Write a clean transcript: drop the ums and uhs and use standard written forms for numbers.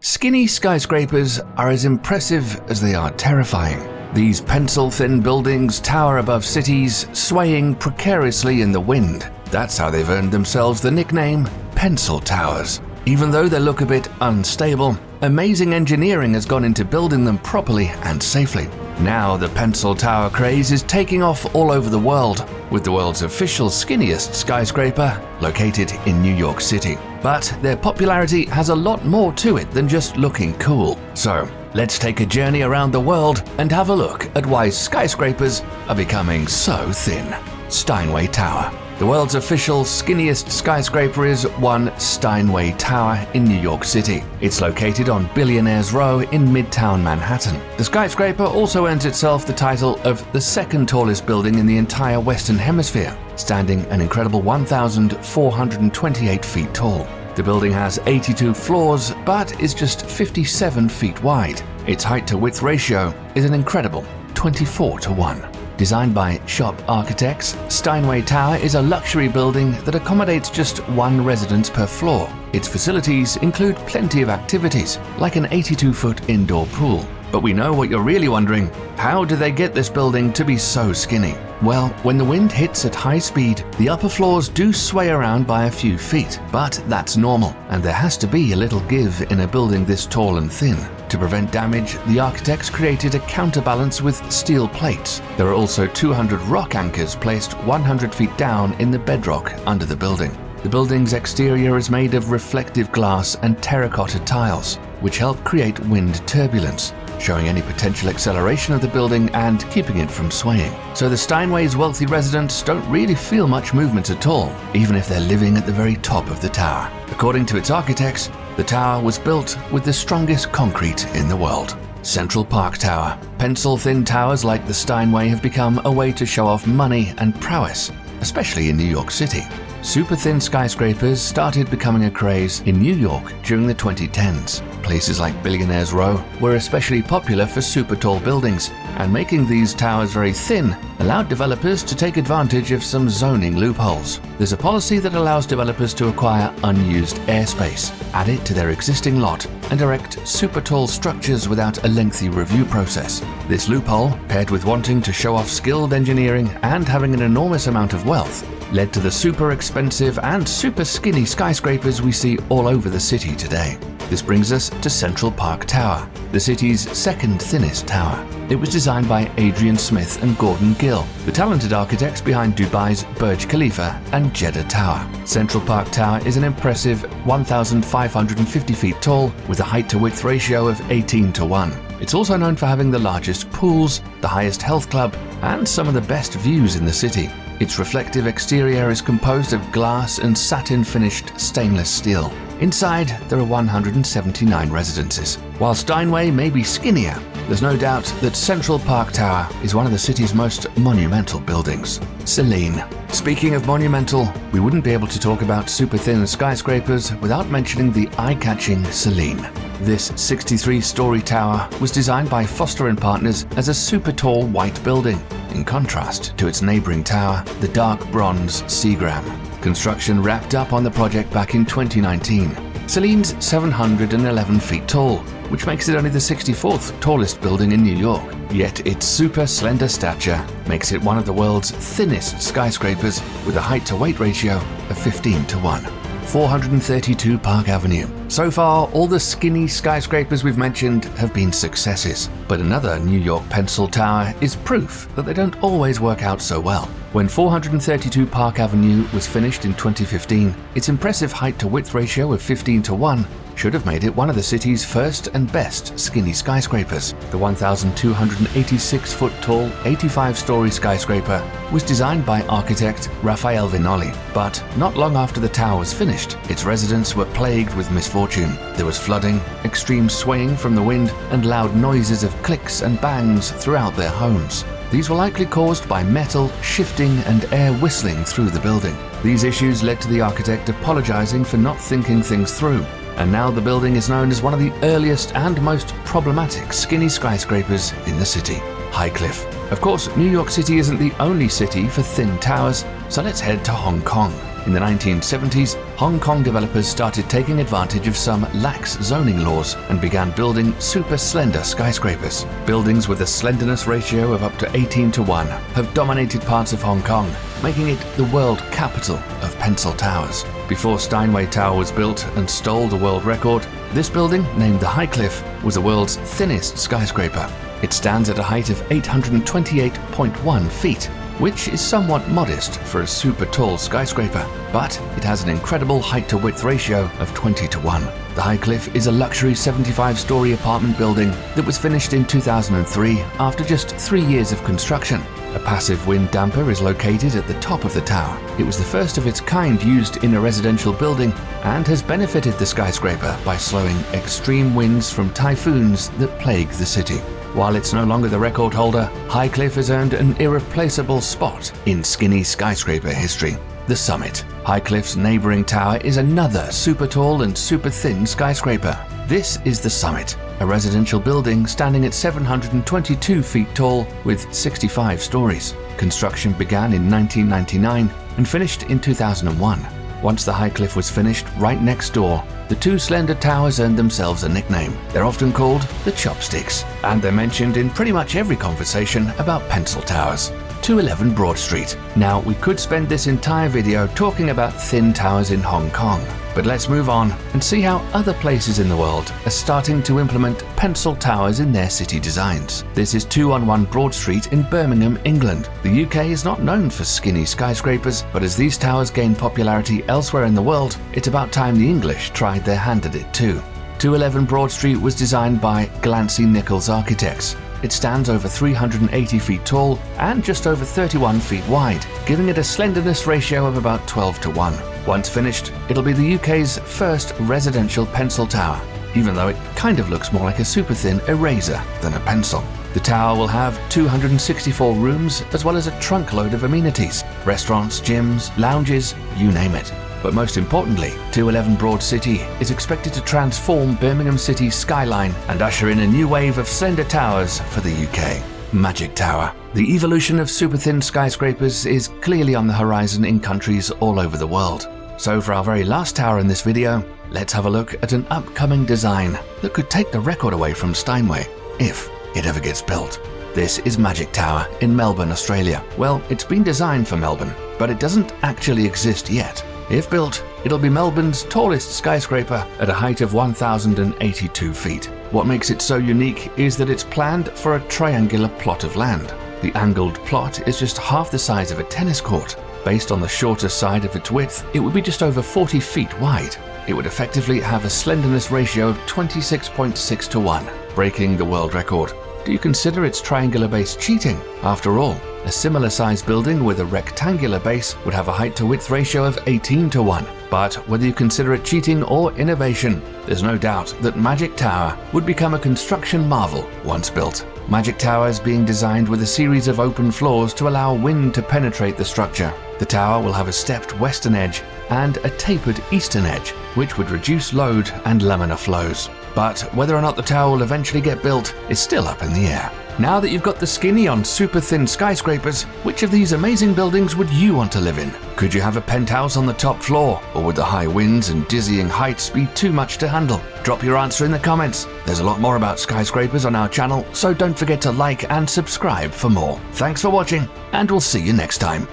Skinny skyscrapers are as impressive as they are terrifying. These pencil-thin buildings tower above cities, swaying precariously in the wind. That's how they've earned themselves the nickname Pencil Towers. Even though they look a bit unstable, amazing engineering has gone into building them properly and safely. Now the Pencil Tower craze is taking off all over the world, with the world's official skinniest skyscraper located in New York City. But their popularity has a lot more to it than just looking cool. So let's take a journey around the world and have a look at why skyscrapers are becoming so thin. Steinway Tower. The world's official skinniest skyscraper is one Steinway Tower in New York City. It's located on Billionaires Row in Midtown Manhattan. The skyscraper also earns itself the title of the second tallest building in the entire Western Hemisphere, standing an incredible 1,428 feet tall. The building has 82 floors, but is just 57 feet wide. Its height-to-width ratio is an incredible 24:1. Designed by shop architects, Steinway Tower is a luxury building that accommodates just one residence per floor. Its facilities include plenty of activities, like an 82-foot indoor pool. But we know what you're really wondering. How do they get this building to be so skinny? Well, when the wind hits at high speed, the upper floors do sway around by a few feet, but that's normal, and there has to be a little give in a building this tall and thin. To prevent damage, the architects created a counterbalance with steel plates. There are also 200 rock anchors placed 100 feet down in the bedrock under the building. The building's exterior is made of reflective glass and terracotta tiles, which help create wind turbulence, showing any potential acceleration of the building and keeping it from swaying. So the Steinway's wealthy residents don't really feel much movement at all, even if they're living at the very top of the tower. According to its architects, the tower was built with the strongest concrete in the world. Central Park Tower. Pencil-thin towers like the Steinway have become a way to show off money and prowess, especially in New York City. Super-thin skyscrapers started becoming a craze in New York during the 2010s. Places like Billionaires Row were especially popular for super-tall buildings, and making these towers very thin allowed developers to take advantage of some zoning loopholes. There's a policy that allows developers to acquire unused airspace, add it to their existing lot, and erect super-tall structures without a lengthy review process. This loophole, paired with wanting to show off skilled engineering and having an enormous amount of wealth, led to the super expensive and super skinny skyscrapers we see all over the city today. This brings us to Central Park Tower, the city's second thinnest tower. It was designed by Adrian Smith and Gordon Gill, the talented architects behind Dubai's Burj Khalifa and Jeddah Tower. Central Park Tower is an impressive 1,550 feet tall with a height-to-width ratio of 18:1. It's also known for having the largest pools, the highest health club, and some of the best views in the city. Its reflective exterior is composed of glass and satin-finished stainless steel. Inside, there are 179 residences. While Steinway may be skinnier, there's no doubt that Central Park Tower is one of the city's most monumental buildings. Seline. Speaking of monumental, we wouldn't be able to talk about super-thin skyscrapers without mentioning the eye-catching Seline. This 63-story tower was designed by Foster & Partners as a super-tall white building, in contrast to its neighboring tower, the dark bronze Seagram. Construction wrapped up on the project back in 2019. Seline's 711 feet tall, which makes it only the 64th tallest building in New York. Yet its super slender stature makes it one of the world's thinnest skyscrapers with a height-to-weight ratio of 15:1. 432 Park Avenue. So far, all the skinny skyscrapers we've mentioned have been successes, but another New York pencil tower is proof that they don't always work out so well. When 432 Park Avenue was finished in 2015, its impressive height-to-width ratio of 15:1 should have made it one of the city's first and best skinny skyscrapers. The 1,286-foot-tall, 85-story skyscraper was designed by architect Raphael Vinoli, but not long after the tower was finished, its residents were plagued with misfortune. There was flooding, extreme swaying from the wind, and loud noises of clicks and bangs throughout their homes. These were likely caused by metal shifting and air whistling through the building. These issues led to the architect apologizing for not thinking things through, and now the building is known as one of the earliest and most problematic skinny skyscrapers in the city. High Cliff. Of course, New York City isn't the only city for thin towers, so let's head to Hong Kong. In the 1970s, Hong Kong developers started taking advantage of some lax zoning laws and began building super slender skyscrapers. Buildings with a slenderness ratio of up to 18:1 have dominated parts of Hong Kong, making it the world capital of pencil towers. Before Steinway Tower was built and stole the world record, this building, named the High Cliff, was the world's thinnest skyscraper. It stands at a height of 828.1 feet, which is somewhat modest for a super tall skyscraper, but it has an incredible height-to-width ratio of 20:1. The High Cliff is a luxury 75-story apartment building that was finished in 2003 after just 3 years of construction. A passive wind damper is located at the top of the tower. It was the first of its kind used in a residential building and has benefited the skyscraper by slowing extreme winds from typhoons that plague the city. While it's no longer the record holder, High Cliff has earned an irreplaceable spot in skinny skyscraper history. The Summit. High Cliff's neighboring tower is another super tall and super thin skyscraper. This is the Summit, a residential building standing at 722 feet tall with 65 stories. Construction began in 1999 and finished in 2001. Once the High Cliff was finished right next door, the two slender towers earned themselves a nickname. They're often called the Chopsticks, and they're mentioned in pretty much every conversation about pencil towers. 211 Broad Street. Now, we could spend this entire video talking about thin towers in Hong Kong, but let's move on and see how other places in the world are starting to implement pencil towers in their city designs. This is 211 Broad Street in Birmingham, England. The UK is not known for skinny skyscrapers, but as these towers gain popularity elsewhere in the world, it's about time the English tried their hand at it too. 211 Broad Street was designed by Glancy Nichols Architects. It stands over 380 feet tall and just over 31 feet wide, giving it a slenderness ratio of about 12:1. Once finished, it'll be the UK's first residential pencil tower, even though it kind of looks more like a super thin eraser than a pencil. The tower will have 264 rooms as well as a trunk load of amenities, restaurants, gyms, lounges, you name it. But most importantly, 211 Broad City is expected to transform Birmingham City's skyline and usher in a new wave of slender towers for the UK. Magic Tower. The evolution of super thin skyscrapers is clearly on the horizon in countries all over the world. So for our very last tower in this video, let's have a look at an upcoming design that could take the record away from Steinway, if it ever gets built. This is Magic Tower in Melbourne, Australia. Well, it's been designed for Melbourne, but it doesn't actually exist yet. If built, it'll be Melbourne's tallest skyscraper at a height of 1,082 feet. What makes it so unique is that it's planned for a triangular plot of land. The angled plot is just half the size of a tennis court. Based on the shorter side of its width, it would be just over 40 feet wide. It would effectively have a slenderness ratio of 26.6:1, breaking the world record. Do you consider its triangular base cheating? After all, a similar sized building with a rectangular base would have a height-to-width ratio of 18:1. But whether you consider it cheating or innovation, there's no doubt that Magic Tower would become a construction marvel once built. Magic Tower is being designed with a series of open floors to allow wind to penetrate the structure. The tower will have a stepped western edge and a tapered eastern edge, which would reduce load and laminar flows. But whether or not the tower will eventually get built is still up in the air. Now that you've got the skinny on super thin skyscrapers, which of these amazing buildings would you want to live in? Could you have a penthouse on the top floor, or would the high winds and dizzying heights be too much to handle? Drop your answer in the comments. There's a lot more about skyscrapers on our channel, so don't forget to like and subscribe for more. Thanks for watching, and we'll see you next time.